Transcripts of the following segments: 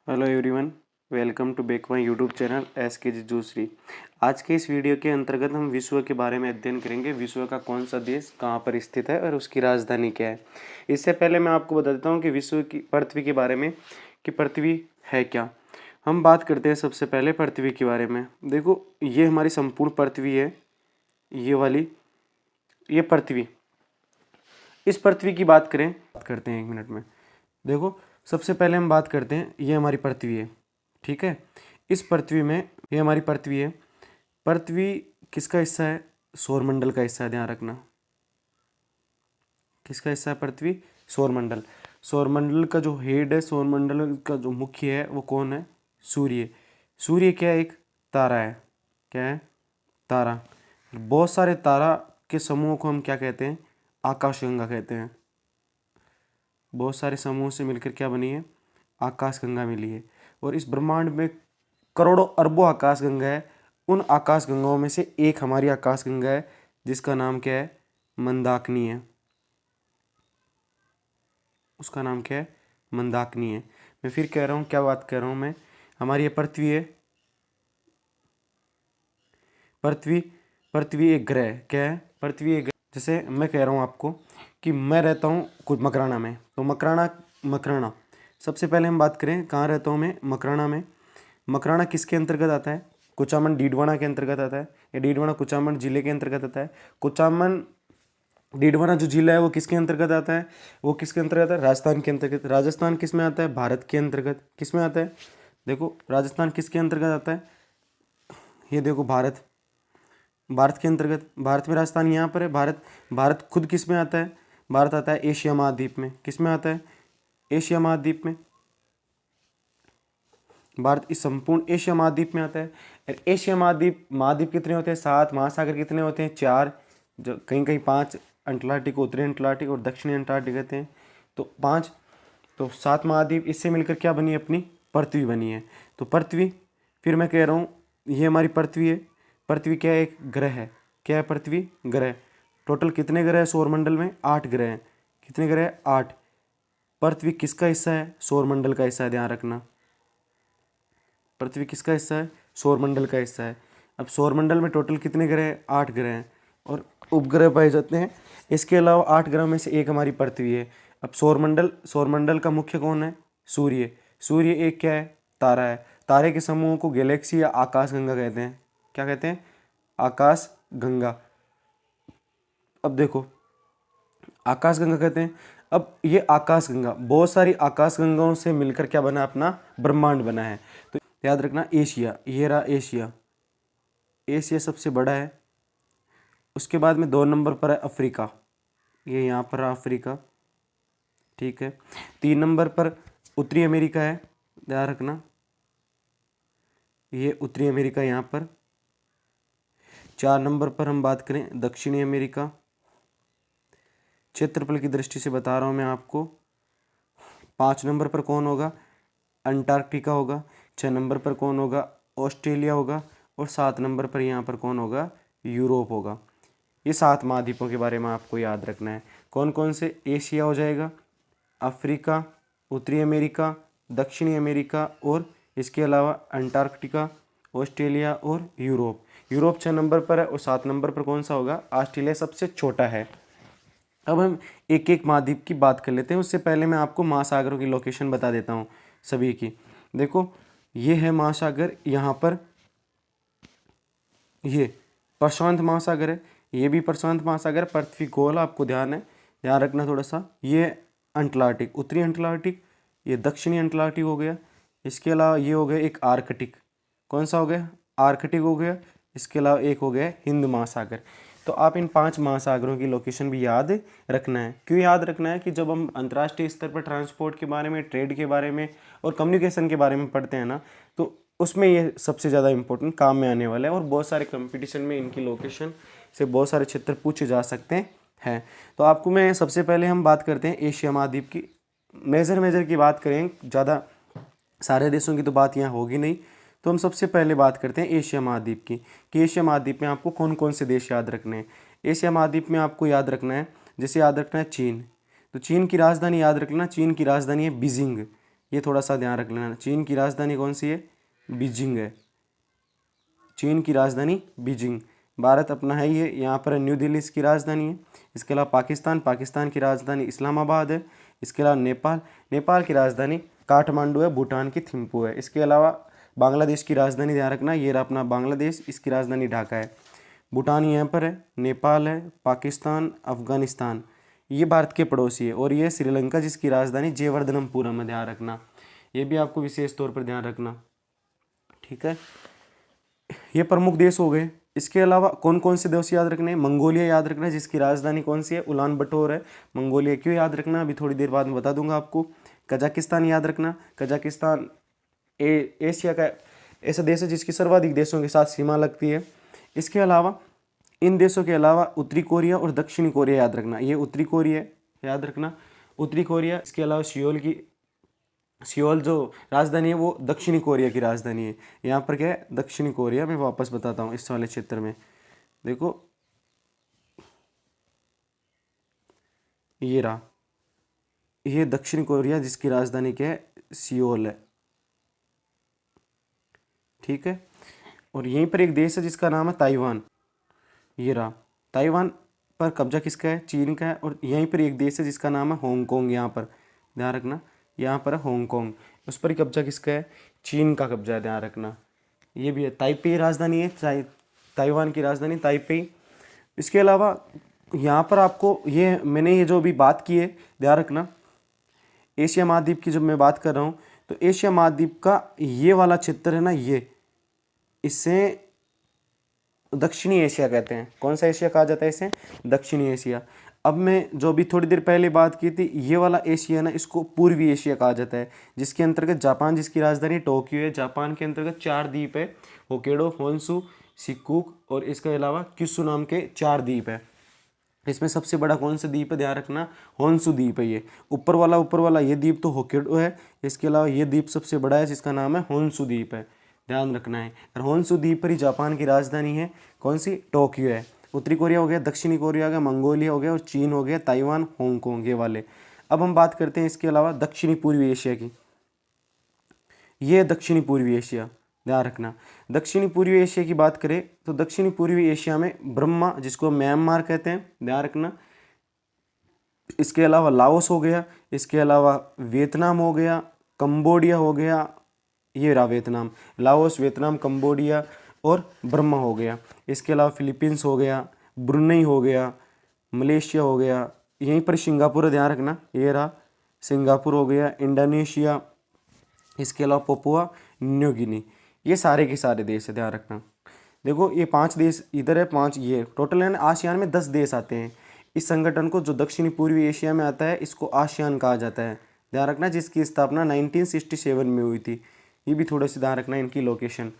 Hello everyone, welcome to back my YouTube channel S K G Jusari. आज के इस video के अंतर्गत हम विश्व के बारे में अध्ययन करेंगे। विश्व का कौन सा देश कहाँ पर स्थित है और उसकी राजधानी क्या है। इससे पहले मैं आपको बता देता हूँ कि विश्व की पृथ्वी के बारे में कि पृथ्वी है क्या। हम बात करते हैं सबसे पहले पृथ्वी के बारे में। देखो, ये हमारी संपूर्ण पृथ्वी है, ये वाली ये पृथ्वी। इस पृथ्वी की बात करते हैं 1 मिनट में। देखो, सबसे पहले हम बात करते हैं, ये हमारी पृथ्वी है, ठीक है। इस पृथ्वी में ये हमारी पृथ्वी है। पृथ्वी किसका हिस्सा है? सौरमंडल का हिस्सा है, ध्यान रखना। किसका हिस्सा है पृथ्वी? सौरमंडल। सौरमंडल का जो हेड है, सौरमंडल का जो मुख्य है, वो कौन है? सूर्य। सूर्य क्या है? एक तारा है। क्या है? तारा। बहुत सारे तारा के समूह को हम क्या कहते हैं? आकाशगंगा कहते हैं। बहुत सारे समूह से मिलकर क्या बनी है? आकाशगंगा मिली है। और इस ब्रह्मांड में करोड़ों अरबों आकाशगंगा है। उन आकाशगंगाओं में से एक हमारी आकाशगंगा है, जिसका नाम क्या है? मंदाकिनी है। उसका नाम क्या है? मंदाकिनी है। मैं फिर कह रहा हूँ, क्या बात कर रहा हूँ मैं? हमारी ये पृथ्वी है। पृथ्वी पृथ्वी एक ग्रह है। क्या है? पृथ्वी एक ग्रह। जैसे मैं कह रहा हूँ आपको कि मैं रहता हूँ कुछ मकराना में, तो मकराना सबसे पहले हम बात करें, कहाँ रहता हूँ मैं? मकराना में। मकराना किसके अंतर्गत आता है? कुचामन डीडवाना के अंतर्गत आता है। या डीडवाना कुचामन जिले के अंतर्गत आता है। कुचामन डीडवाना जो जिला है वो किसके अंतर्गत आता है? वो किसके अंतर्गत है? राजस्थान के अंतर्गत। राजस्थान किस में आता है? भारत के अंतर्गत। किस में आता है? देखो, राजस्थान किसके अंतर्गत आता है? ये देखो, भारत के अंतर्गत। भारत में राजस्थान यहाँ पर है। भारत खुद किस में आता है? भारत आता है एशिया महाद्वीप में। किस में आता है? एशिया महाद्वीप में। भारत इस संपूर्ण एशिया महाद्वीप में आता है। और एशिया महाद्वीप महाद्वीप कितने होते हैं? 7। महासागर कितने होते हैं? 4। जो कहीं कहीं 5, अंटार्कटिक, उत्तरी अंटार्कटिक और दक्षिणी अंटार्कटिक कहते हैं, तो 5। तो 7 महाद्वीप, इससे मिलकर क्या बनी है? अपनी पृथ्वी बनी है। तो पृथ्वी, फिर मैं कह रहा हूँ, ये हमारी पृथ्वी है। पृथ्वी क्या है? एक ग्रह है। क्या है? पृथ्वी ग्रह। टोटल कितने ग्रह है सौरमंडल में? 8 ग्रह हैं। कितने ग्रह है? 8। पृथ्वी किसका हिस्सा है? सौरमंडल का हिस्सा है, ध्यान रखना। पृथ्वी किसका हिस्सा है? सौरमंडल का हिस्सा है। अब सौरमंडल में टोटल कितने ग्रह हैं? 8 ग्रह हैं और उपग्रह पाए जाते हैं। इसके अलावा 8 ग्रह में से एक हमारी पृथ्वी है। अब सौरमंडल का मुख्य कौन है? सूर्य। सूर्य एक क्या है? तारा है। तारे के समूह को गैलेक्सी या आकाशगंगा कहते हैं। क्या कहते हैं? आकाशगंगा। अब देखो, आकाशगंगा कहते हैं। अब ये आकाशगंगा, बहुत सारी आकाशगंगाओं से मिलकर क्या बना? अपना ब्रह्मांड बना है। तो याद रखना, एशिया, ये रहा एशिया। एशिया सबसे बड़ा है। उसके बाद में 2 नंबर पर है अफ्रीका। ये यहाँ पर है अफ्रीका, ठीक है। 3 नंबर पर उत्तरी अमेरिका है, ध्यान रखना। ये उत्तरी अमेरिका यहाँ पर। 4 नंबर पर हम बात करें दक्षिणी अमेरिका। क्षेत्रफल की दृष्टि से बता रहा हूँ मैं आपको। 5 नंबर पर कौन होगा? अंटार्कटिका होगा। 6 नंबर पर कौन होगा? ऑस्ट्रेलिया होगा। और 7 नंबर पर यहाँ पर कौन होगा? यूरोप होगा। ये 7 महाद्वीपों के बारे में आपको याद रखना है। कौन कौन से? एशिया हो जाएगा, अफ्रीका, उत्तरी अमेरिका, दक्षिणी अमेरिका और इसके अलावा अंटार्कटिका, ऑस्ट्रेलिया और यूरोप। यूरोप 6 नंबर पर है और 7 नंबर पर कौन सा होगा? ऑस्ट्रेलिया सबसे छोटा है। अब हम एक एक महाद्वीप की बात कर लेते हैं। उससे पहले मैं आपको महासागरों की लोकेशन बता देता हूँ सभी की। देखो, ये है महासागर, यहाँ पर ये प्रशांत महासागर है। ये भी प्रशांत महासागर, पृथ्वी गोल, आपको ध्यान रखना थोड़ा सा। ये अंटार्कटिक, उत्तरी अंटार्कटिक, ये दक्षिणी अंटार्कटिक हो गया। इसके अलावा ये हो गया एक आर्कटिक। कौन सा हो गया? आर्कटिक हो गया। इसके अलावा एक हो गया हिंद महासागर। तो आप इन 5 महासागरों की लोकेशन भी याद रखना है। क्यों याद रखना है? कि जब हम अंतर्राष्ट्रीय स्तर पर ट्रांसपोर्ट के बारे में, ट्रेड के बारे में और कम्युनिकेशन के बारे में पढ़ते हैं ना, तो उसमें ये सबसे ज़्यादा इंपॉर्टेंट काम में आने वाला है। और बहुत सारे कंपटीशन में इनकी लोकेशन से बहुत सारे क्षेत्र पूछे जा सकते हैं। तो आपको मैं सबसे पहले हम बात करते हैं एशिया महाद्वीप की। मेजर की बात करें, ज़्यादा सारे देशों की तो बात यहाँ होगी नहीं, तो हम सबसे पहले बात करते हैं एशिया महाद्वीप की। कि एशिया महाद्वीप में आपको कौन कौन से देश याद रखने हैं। एशिया महाद्वीप में आपको याद रखना है, जैसे याद रखना है चीन। तो चीन की राजधानी याद रखना, चीन की राजधानी है बीजिंग। ये थोड़ा सा ध्यान रख लेना। चीन की राजधानी कौन सी है? बीजिंग है। चीन की राजधानी बीजिंग। भारत अपना है ये, यहाँ पर न्यू दिल्ली इसकी राजधानी है। इसके अलावा पाकिस्तान की राजधानी इस्लामाबाद है। इसके अलावा नेपाल की राजधानी काठमांडू है। भूटान की थिम्पू है। इसके अलावा बांग्लादेश की राजधानी ध्यान रखना, ये रहा अपना बांग्लादेश, इसकी राजधानी ढाका है। भूटान यहाँ पर है, नेपाल है, पाकिस्तान, अफगानिस्तान ये भारत के पड़ोसी है। और ये श्रीलंका जिसकी राजधानी जयवर्धनपुरम है, ध्यान रखना। ये भी आपको विशेष तौर पर ध्यान रखना, ठीक है। ये प्रमुख देश हो गए। इसके अलावा कौन कौन से देश याद रखने हैं? मंगोलिया याद रखना है, जिसकी राजधानी कौन सी है? उलान बटोर है। मंगोलिया क्यों याद रखना, अभी थोड़ी देर बाद में बता दूंगा आपको। कजाकिस्तान याद रखना। कजाकिस्तान एशिया का ऐसा देश है जिसकी सर्वाधिक देशों के साथ सीमा लगती है। इसके अलावा इन देशों के अलावा उत्तरी कोरिया और दक्षिणी कोरिया याद रखना। ये उत्तरी कोरिया याद रखना, उत्तरी कोरिया। इसके अलावा सियोल जो राजधानी है वो दक्षिणी कोरिया की राजधानी है। यहाँ पर क्या है? दक्षिणी कोरिया। मैं वापस बताता हूँ इस वाले क्षेत्र में, देखो ये रहा, ये दक्षिण कोरिया जिसकी राजधानी क्या है? सियोल है, ठीक है। और यहीं पर एक देश है जिसका नाम है ताइवान। ये रहा, ताइवान पर कब्जा किसका है? चीन का है। और यहीं पर एक देश है जिसका नाम है हांगकांग। यहाँ पर ध्यान रखना, यहाँ पर है हांगकांग, उस पर ही कब्जा किसका है? चीन का कब्जा है, ध्यान रखना। ये भी है, ताइपे राजधानी है, ताइवान की राजधानी ताइपे। इसके अलावा यहाँ पर आपको ये मैंने ये जो भी बात की है ध्यान रखना, एशिया महाद्वीप की जब मैं बात कर रहा हूँ तो एशिया महाद्वीप का ये वाला क्षेत्र है ना, ये इससे दक्षिणी एशिया कहते हैं। कौन सा एशिया कहा जाता है इसे? दक्षिणी एशिया। अब मैं जो भी थोड़ी देर पहले बात की थी, ये वाला एशिया ना, इसको पूर्वी एशिया कहा जाता है, जिसके अंतर्गत जापान जिसकी राजधानी टोक्यो है। जापान के अंतर्गत 4 द्वीप है, होक्काइडो, होन्शु, शिकोकू और इसके अलावा क्यूशू नाम के 4 द्वीप है। इसमें सबसे बड़ा कौन सा द्वीप है? ध्यान रखना, होन्शु द्वीप है। ये ऊपर वाला ये द्वीप तो होक्काइडो है। इसके अलावा ये द्वीप सबसे बड़ा है जिसका नाम है होन्शु द्वीप है, ध्यान रखना है। और होन्शु द्वीप पर ही जापान की राजधानी है, कौन सी? टोक्यो है। उत्तरी कोरिया हो गया, दक्षिणी कोरिया हो गया, मंगोलिया हो गया और चीन हो गया, ताइवान, हांगकांग, ये वाले। अब हम बात करते हैं इसके अलावा दक्षिणी पूर्वी एशिया की। ये दक्षिणी पूर्वी एशिया, ध्यान रखना। दक्षिणी पूर्वी एशिया की बात करें तो दक्षिणी पूर्वी एशिया में ब्रह्मा, जिसको म्यांमार कहते हैं, ध्यान रखना। इसके अलावा लाओस हो गया, इसके अलावा वियतनाम हो गया, कंबोडिया हो गया, ये रहा वियतनाम, लाओस, वियतनाम, कंबोडिया और ब्रह्मा हो गया। इसके अलावा फिलीपींस हो गया, ब्रुनई हो गया, मलेशिया हो गया, यहीं पर सिंगापुर, ध्यान रखना, ये रहा सिंगापुर हो गया, इंडोनेशिया, इसके अलावा पपुआ न्यू गिनी। ये सारे के सारे देश है, ध्यान रखना। देखो ये 5 देश इधर है, 5 ये टोटल है ना। आसियान में 10 देश आते हैं। इस संगठन को जो दक्षिणी पूर्वी एशिया में आता है इसको आसियान कहा जाता है, ध्यान रखना, जिसकी स्थापना 1967 में हुई थी। ये भी थोड़ा सा ध्यान रखना इनकी लोकेशन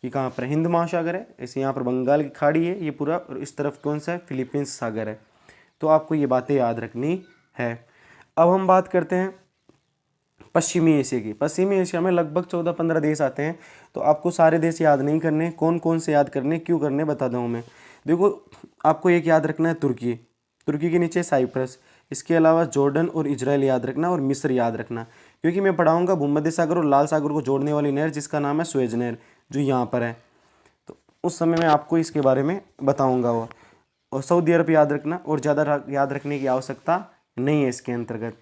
कि कहाँ पर। हिंद महासागर है, ऐसे यहाँ पर बंगाल की खाड़ी है ये पूरा, और इस तरफ कौन सा है? फिलीपींस सागर है। तो आपको ये बातें याद रखनी है। अब हम बात करते हैं पश्चिमी एशिया की। पश्चिमी एशिया में लगभग 14-15 देश आते हैं। तो आपको सारे देश याद नहीं करने, कौन कौन से याद करने, क्यों करने, बता दूँ मैं। देखो आपको एक याद रखना है, तुर्की, तुर्की के नीचे साइप्रस। इसके अलावा जॉर्डन और इजराइल याद रखना, और मिस्र याद रखना, क्योंकि मैं पढ़ाऊंगा भूमध्य सागर और लाल सागर को जोड़ने वाली नहर जिसका नाम है सुएज नहर, जो यहाँ पर है। तो उस समय मैं आपको इसके बारे में बताऊँगा वो। और सऊदी अरब याद रखना, और ज़्यादा याद रखने की आवश्यकता नहीं है इसके अंतर्गत।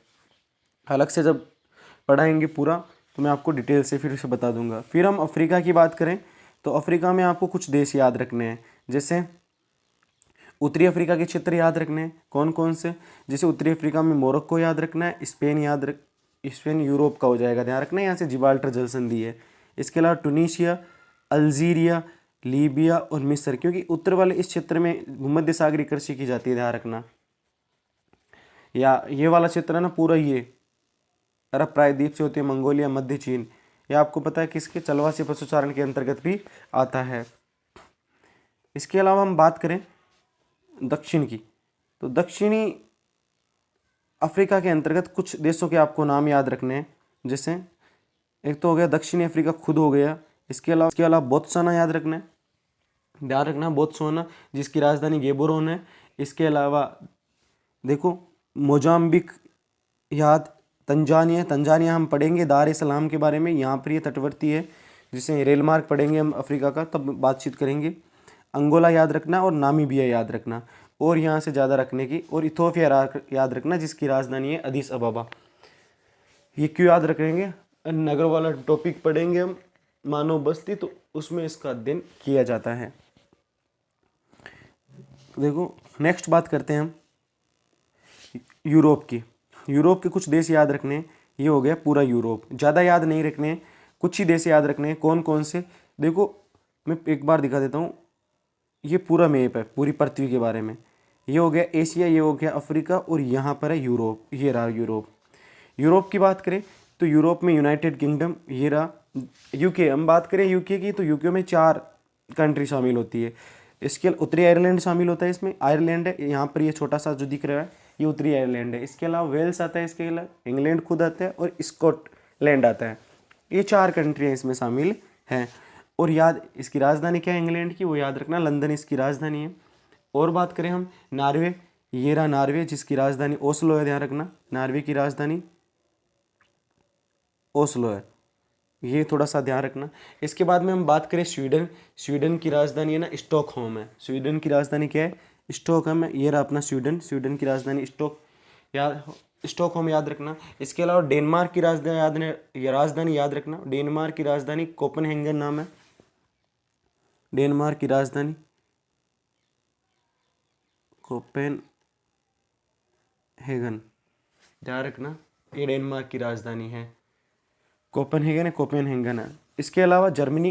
अलग से जब पढ़ाएंगे पूरा तो मैं आपको डिटेल से फिर से बता दूंगा। फिर हम अफ्रीका की बात करें तो अफ्रीका में आपको कुछ देश याद रखने हैं, जैसे उत्तरी अफ्रीका के क्षेत्र याद रखने हैं। कौन कौन से? जैसे उत्तरी अफ्रीका में मोरक्को याद रखना है, स्पेन यूरोप का हो जाएगा, ध्यान रखना, यहाँ से जिब्राल्टर जल संधि है। इसके अलावा टूनीशिया, अल्जीरिया, लीबिया और मिस्र, क्योंकि उत्तर वाले इस क्षेत्र में भूमध्य सागरीय कृषि की जाती है, ध्यान रखना। या ये वाला क्षेत्र है ना पूरा, ये अरब प्रायद्वीप से होती है, मंगोलिया, मध्य चीन, यह आपको पता है किसके? चलवासी पशुचारण के अंतर्गत भी आता है। इसके अलावा हम बात करें दक्षिण की, तो दक्षिणी अफ्रीका के अंतर्गत कुछ देशों के आपको नाम याद रखने हैं। जैसे एक तो हो गया दक्षिणी अफ्रीका खुद हो गया। इसके अलावा बोत्सवाना याद रखना है, ध्यान रखना, बोत्सवाना जिसकी राजधानी गेबोरोन है। इसके अलावा देखो मोजाम्बिक याद, तंजानिया हम पढ़ेंगे दार ए सलाम के बारे में, यहाँ पर ये तटवर्ती है, जिसे रेल मार्ग पढ़ेंगे हम अफ्रीका का, तब बातचीत करेंगे। अंगोला याद रखना और नामीबिया याद रखना, और यहाँ से ज़्यादा रखने की, और इथोपिया याद रखना जिसकी राजधानी है अदीस अबाबा। ये क्यों याद रखेंगे? नगर वाला टॉपिक पढ़ेंगे हम मानव बस्ती, तो उसमें इसका अध्ययन किया जाता है। देखो नेक्स्ट बात करते हैं हम यूरोप की। यूरोप के कुछ देश याद रखने हैं। ये हो गया पूरा यूरोप, ज़्यादा याद नहीं रखने हैं, कुछ ही देश याद रखने हैं। कौन कौन से? देखो मैं एक बार दिखा देता हूँ, ये पूरा मैप है पूरी पृथ्वी के बारे में। ये हो गया एशिया, ये हो गया अफ्रीका, और यहाँ पर है यूरोप, ये रहा यूरोप। यूरोप की बात करें तो यूरोप में यूनाइटेड किंगडम, ये रहा। यूके, हम बात करें यूके की, तो यूके में 4 कंट्री शामिल होती है। इसके उत्तरी आयरलैंड शामिल होता है, इसमें आयरलैंड है, यहाँ पर ये छोटा सा जो दिख रहा है ये उत्तरी आयरलैंड है। इसके अलावा वेल्स आता है, इसके अलावा इंग्लैंड खुद आता है, और स्कॉटलैंड आता है। ये 4 कंट्रियाँ इसमें शामिल हैं। और याद, इसकी राजधानी क्या है इंग्लैंड की, वो याद रखना, लंदन इसकी राजधानी है। और बात करें हम नॉर्वे, ये रहा नॉर्वे जिसकी राजधानी ओस्लो है, ध्यान रखना, नॉर्वे की राजधानी ओस्लो है, ये थोड़ा सा ध्यान रखना। इसके बाद में हम बात करें स्वीडन, स्वीडन की राजधानी है ना स्टॉकहोम है। स्वीडन की राजधानी क्या है? स्टॉकहोम है। ये रहा अपना स्वीडन, स्वीडन की राजधानी स्टॉकहोम याद रखना। इसके अलावा डेनमार्क की राजधानी याद रखना, डेनमार्क की राजधानी कोपेनहेगन नाम है, डेनमार्क की राजधानी कोपेनहेगन, ध्यान रखना, ये डेनमार्क की राजधानी है, कोपेनहेगन है। इसके अलावा जर्मनी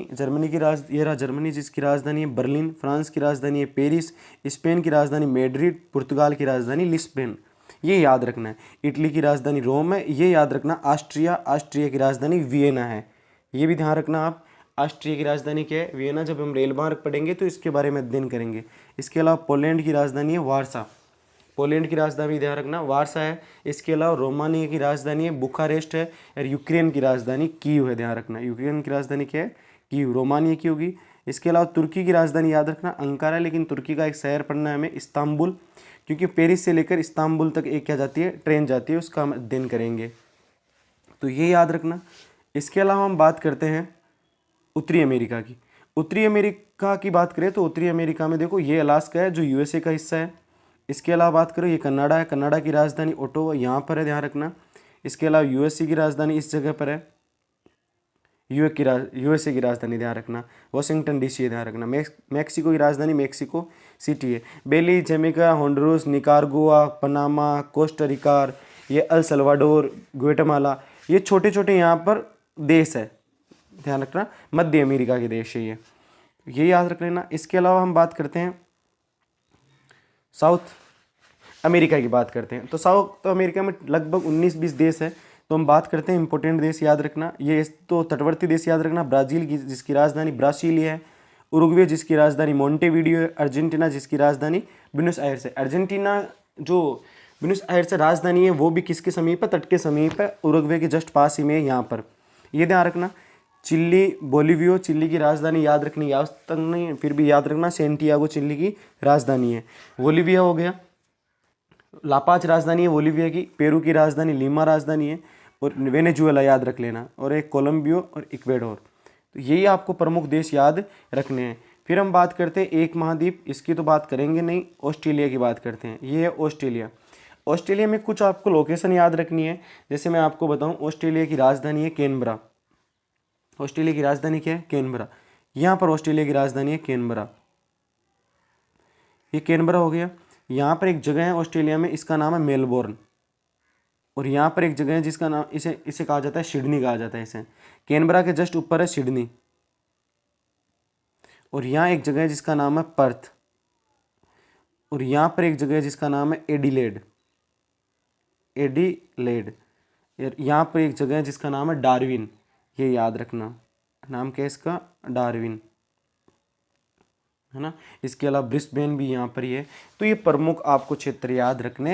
की ये रहा जर्मनी जिसकी राजधानी है बर्लिन, फ्रांस की राजधानी है पेरिस, स्पेन की राजधानी मैड्रिड, पुर्तगाल की राजधानी लिस्बन, ये याद रखना है। इटली की राजधानी रोम है, ये याद रखना। ऑस्ट्रिया की राजधानी वियना है, ये भी ध्यान रखना आप। ऑस्ट्रिया की राजधानी क्या है? वियना। जब हम रेल मार्ग पढ़ेंगे तो इसके बारे में अध्ययन करेंगे। इसके अलावा पोलैंड की राजधानी है वारसा, पोलैंड की राजधानी ध्यान रखना वारसा है। इसके अलावा रोमानिया की राजधानी है बुखारेस्ट है, और यूक्रेन की राजधानी कीव है, ध्यान रखना। यूक्रेन की राजधानी क्या है? कीव, रोमानिया की होगी। इसके अलावा तुर्की की राजधानी याद रखना अंकारा, लेकिन तुर्की का एक शहर पढ़ना है हमें इस्तांबुल, क्योंकि पेरिस से लेकर इस्तांबुल तक एक क्या जाती है? ट्रेन जाती है, उसका हम अध्ययन करेंगे, तो ये याद रखना। इसके अलावा हम बात करते हैं उत्तरी अमेरिका की। उत्तरी अमेरिका की बात करें तो उत्तरी अमेरिका में देखो ये अलास्का है जो यूएसए का हिस्सा है। इसके अलावा बात करो ये कनाडा है, कनाडा की राजधानी ओटावा यहाँ पर है, ध्यान रखना। इसके अलावा यूएसए की राजधानी इस जगह पर है, यूएसए की राजधानी ध्यान रखना वाशिंगटन डीसी है, ध्यान रखना। मैक्सिको की राजधानी मैक्सिको सिटी है। Belize, Jamaica, Honduras, Nicaragua, Panama, Costa Rica, ये अल सल्वाडोर, ग्वाटेमाला, ये छोटे छोटे यहाँ पर देश है, ध्यान रखना। मध्य अमेरिका के देश है ये याद रख लेना। इसके अलावा हम बात करते हैं साउथ अमेरिका की बात करते हैं, तो साउथ अमेरिका में लगभग 19-20 देश है। तो हम बात करते हैं इंपॉर्टेंट देश याद रखना। ये तो तटवर्ती देश याद रखना, ब्राज़ील की जिसकी राजधानी ब्रासिलिया है, उरुग्वे जिसकी राजधानी मोंटेवीडियो है, अर्जेंटीना जिसकी राजधानी ब्यूनस आयर्स है। अर्जेंटीना जो ब्यूनस आयर्स से राजधानी है वो भी किसके समीप है? तट के समीप है, उरुग्वे के जस्ट पास ही में है यहाँ पर, ये ध्यान रखना। चिल्ली, बोलिवियो, चिल्ली की राजधानी याद रखनी, याद तक नहीं फिर भी याद रखना, सेंटियागो चिल्ली की राजधानी है। बोलिविया हो गया, लापाज राजधानी है बोलिविया की। पेरू की राजधानी लीमा राजधानी है, और वेनेजुएला याद रख लेना, और एक कोलंबियो और इक्वेडोर। तो यही आपको प्रमुख देश याद रखने हैं। फिर हम बात करते हैं एक महाद्वीप, इसकी तो बात करेंगे नहीं, ऑस्ट्रेलिया की बात करते हैं। ये है ऑस्ट्रेलिया। ऑस्ट्रेलिया में कुछ आपको लोकेशन याद रखनी है, जैसे मैं आपको बताऊं, ऑस्ट्रेलिया की राजधानी है कैनबरा। ऑस्ट्रेलिया की राजधानी क्या है? कैनबरा। यहाँ पर ऑस्ट्रेलिया की राजधानी है कैनबरा, ये कैनबरा हो गया। यहाँ पर एक जगह है ऑस्ट्रेलिया में, इसका नाम है मेलबोर्न, और यहाँ पर एक जगह है जिसका नाम इसे कहा जाता है सिडनी कहा जाता है इसे। कैनबरा के जस्ट ऊपर है सिडनी, और यहाँ एक जगह है जिसका नाम है पर्थ, और यहाँ पर एक जगह है जिसका नाम है एडिलेड। यहाँ पर एक जगह है जिसका नाम है डार्विन, ये याद रखना, नाम क्या है इसका? डार्विन, है ना। इसके अलावा ब्रिस्बेन भी यहाँ पर ही है। तो ये प्रमुख आपको क्षेत्र याद रखने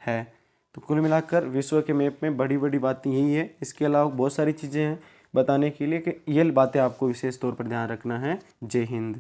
हैं। तो कुल मिलाकर विश्व के मैप में बड़ी बड़ी बातें यही है। इसके अलावा बहुत सारी चीज़ें हैं बताने के लिए, कि ये बातें आपको विशेष तौर पर ध्यान रखना है। जय हिंद।